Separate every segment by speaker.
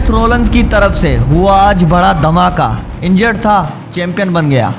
Speaker 1: Seth Rollins की तरफ से हुआ आज बड़ा धमाका। इंजर्ड था, चैंपियन बन गया।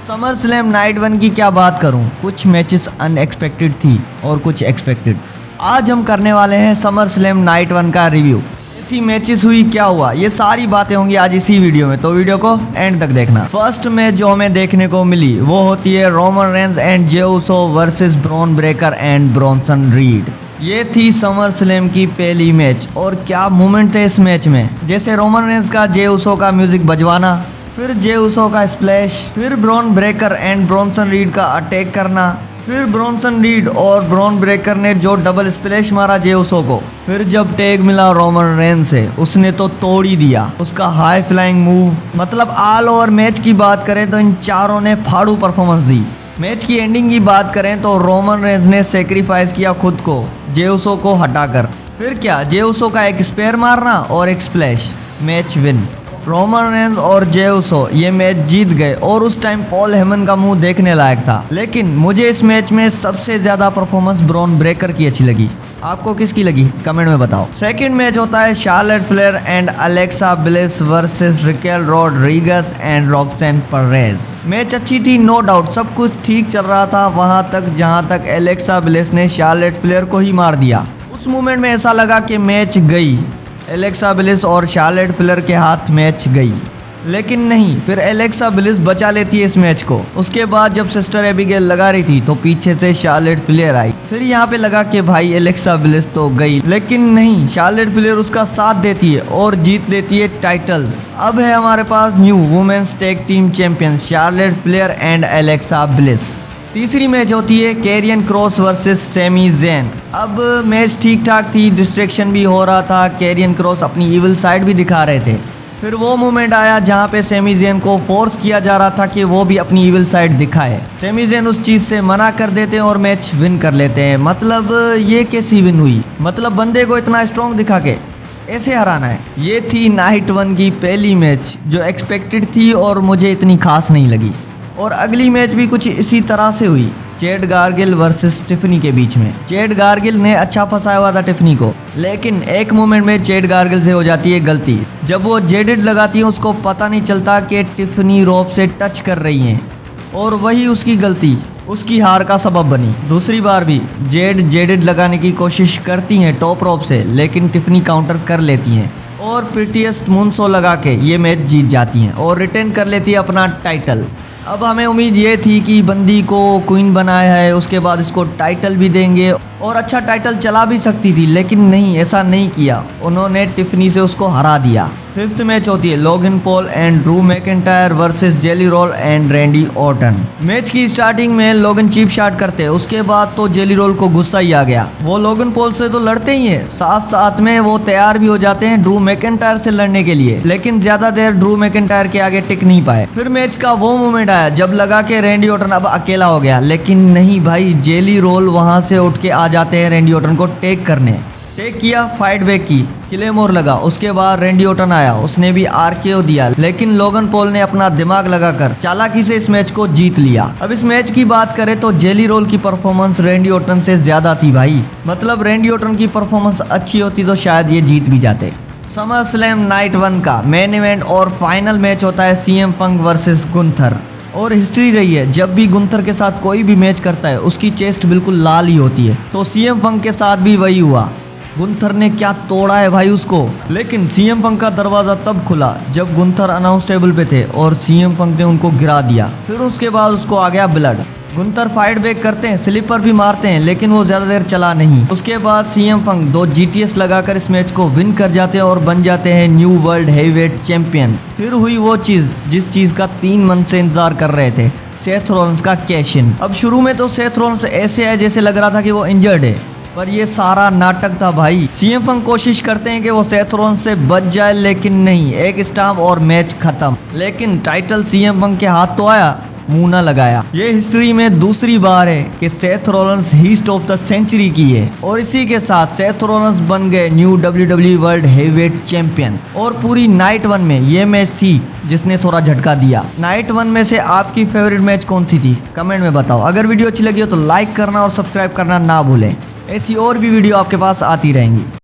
Speaker 1: समर स्लैम नाइट 1 की क्या बात करूं, कुछ मैचेस अनएक्सपेक्टेड थी और कुछ एक्सपेक्टेड। आज हम करने वाले हैं समर स्लैम नाइट 1 का रिव्यू। ऐसी मैचेस हुई, क्या हुआ, ये सारी बातें होंगी आज इसी वीडियो में, तो वीडियो को एंड तक देखना। फर्स्ट मैच जो हमें देखने को मिली वो होती है Roman Reigns and Jey Uso versus Bron Breakker and Bronson Reed. ये थी समर स्लैम की पहली मैच और क्या मूवमेंट थे इस मैच में। जैसे रोमन रेंस का जे उसो का म्यूजिक बजवाना, फिर जे उसो का स्प्लैश, फिर bronze Breakker and Bronson read का अटैक करना, फिर ब्रॉनसन रीड और ब्रॉन ब्रेकर ने जो डबल स्प्लैश मारा जे उसो को, फिर जब टैग मिला रोमन रेंस से उसने तो तोड़ ही दिया उसका हाई फ्लाइंग मूव। मतलब ऑल ओवर मैच की बात करें तो इन चारों ने फाड़ू परफॉर्मेंस दी। मैच की एंडिंग की बात करें तो रोमन रेंस ने सेक्रीफाइस किया खुद को जे उसो को हटाकर। फिर क्या, जे उसो का एक स्पेयर मारना और एक splash, match win. Roman Reigns और जे उसो ये मैच जीत गए और उस टाइम पॉल हेमन का मुंह देखने लायक था। लेकिन मुझे इस मैच में सबसे ज्यादा परफॉर्मेंस ब्रॉन ब्रेकर की अच्छी लगी। आपको किसकी लगी कमेंट में बताओ। सेकंड मैच होता है Charlotte Flair and Alexa Bliss versus Raquel Rodriguez and Roxanne Perez. Match अच्छी थी, नो डाउट, सब कुछ ठीक चल रहा था वहां तक जहां तक एलेक्सा ब्लिस ने शार्लेट फ्लेयर को ही मार दिया। उस मोमेंट में ऐसा लगा कि मैच गई, एलेक्सा ब्लिस और शार्लेट फ्लेयर के हाथ मैच गई। लेकिन नहीं, फिर एलेक्सा ब्लिस बचा लेती है इस मैच को। उसके बाद जब सिस्टर एबिगेल लगा रही थी तो पीछे से शार्लेट फ्लेयर आई। फिर यहाँ पे लगा कि भाई एलेक्सा ब्लिस तो गई, लेकिन नहीं, शार्लेट फ्लेयर उसका साथ देती है और जीत लेती है टाइटल्स। अब है हमारे पास new women's tag team champion Charlotte Flair and Alexa Bliss. तीसरी मैच होती है Karrion Kross versus Sami Zayn. अब मैच ठीक ठाक थी, डिस्ट्रैक्शन भी हो रहा था, कैरियन क्रॉस अपनी इविल साइड भी दिखा रहे थे। फिर वो मोमेंट आया जहाँ पे सैमी ज़ेन को फोर्स किया जा रहा था कि वो भी अपनी इविल साइड दिखाए। सैमी ज़ेन उस चीज़ से मना कर देते हैं और मैच विन कर लेते हैं। मतलब ये कैसी विन हुई, मतलब बंदे को इतना स्ट्रॉन्ग दिखा के ऐसे हराना है। ये थी नाइट 1 की पहली मैच जो एक्सपेक्टेड थी और मुझे इतनी खास नहीं लगी। और अगली मैच भी कुछ इसी तरह से हुई, चैड गार्गिल वर्सेस टिफनी के बीच में। चैड गार्गिल ने अच्छा फंसाया हुआ था टिफनी को, लेकिन एक मोमेंट में चैड गार्गिल से हो जाती है गलती। जब वो जेडेड लगाती है उसको पता नहीं चलता कि टिफनी रोप से टच कर रही हैं और वही उसकी गलती उसकी हार का सबब बनी। दूसरी बार भी जेडेड लगाने की कोशिश करती हैं टॉप रोप से, लेकिन टिफनी काउंटर कर लेती हैं और प्रिटीएस्ट मूनसो लगा के ये मैच जीत जाती हैं और रिटेन कर लेती है अपना टाइटल। अब हमें उम्मीद ये थी कि बंदी को क्वीन बनाया है, उसके बाद इसको टाइटल भी देंगे और अच्छा टाइटल चला भी सकती थी, लेकिन नहीं, ऐसा नहीं किया। उन्होंने टिफनी से उसको हरा दिया। फिफ्थ मैच होती है Logan Paul and Drew McIntyre versus Jelly Roll and Randy Orton. Match की स्टार्टिंग में लोगन चीप शॉट करते हैं, उसके बाद तो जेली रोल को गुस्सा ही आ गया। वो लोगन पॉल से तो लड़ते ही हैं, साथ साथ में वो तैयार भी हो जाते हैं ड्रू मैकिंटायर से लड़ने के लिए, लेकिन ज्यादा देर ड्रू मैकिंटायर के आगे टिक नहीं पाए। फिर मैच का वो मोमेंट आया जब लगा के रैंडी ऑर्टन अब अकेला हो गया, लेकिन नहीं भाई, जेली रोल वहां से उठ के आ जाते हैं रैंडी ऑर्टन को टेक करने। टेक किया, फाइट बैक की, क्लेमोर लगा, उसके बाद रैंडी ऑर्टन आया, उसने भी आरकेओ दिया, लेकिन लोगन पॉल ने अपना दिमाग लगाकर चालाकी से इस मैच को जीत लिया। अब इस मैच की बात करें तो जेली रोल की परफॉर्मेंस रैंडी ऑर्टन से ज्यादा थी भाई। मतलब रैंडी ऑर्टन की परफॉर्मेंस अच्छी होती तो शायद ये जीत भी जाते। समर स्लैम नाइट 1 का मेन इवेंट और फाइनल मैच होता है सीएम पंक वर्सेस गुंथर। और हिस्ट्री रही है, जब भी गुंथर के साथ कोई भी मैच करता है उसकी चेस्ट बिल्कुल लाल ही होती है, तो सीएम पंक के साथ भी वही हुआ। गुंथर ने क्या तोड़ा है भाई उसको। लेकिन सीएम पंक का दरवाजा तब खुला जब गुंथर अनाउंस टेबल पे थे और सीएम पंक ने उनको गिरा दिया। फिर उसके बाद उसको आ गया ब्लड। गुंथर फाइट बैक करते हैं, स्लीपर भी मारते हैं, लेकिन वो ज्यादा देर चला नहीं। उसके बाद सीएम पंक 2 जीटीएस लगाकर इस मैच को विन कर जाते हैं और बन जाते हैं न्यू वर्ल्ड हेवीवेट चैंपियन। फिर हुई वो चीज जिस चीज का 3 मंथ से इंतजार कर रहे थे, सेथ रोलिंस का कैश इन। अब शुरू में तो सेथ रोलिंस ऐसे है जैसे लग रहा था कि वो इंजर्ड है, पर ये सारा नाटक था भाई। सीएम पंक कोशिश करते हैं कि वो सेथ रोलिंस से बच जाए, लेकिन नहीं, एक स्टैम्प और मैच खत्म। लेकिन टाइटल सीएम पंक के हाथ तो आया, मुंह न लगाया। ये हिस्ट्री में दूसरी बार है कि Seth Rollins heist of the century की है और इसी के साथ सेथ रोलिंस बन गए new WWE world heavyweight champion. और पूरी नाइट 1 में ये मैच थी जिसने थोड़ा झटका दिया। नाइट 1 में से आपकी फेवरेट मैच कौन सी थी कमेंट में बताओ। अगर वीडियो अच्छी लगी हो तो लाइक करना और सब्सक्राइब करना ना भूलें। ऐसी और भी वीडियो आपके पास आती रहेंगी।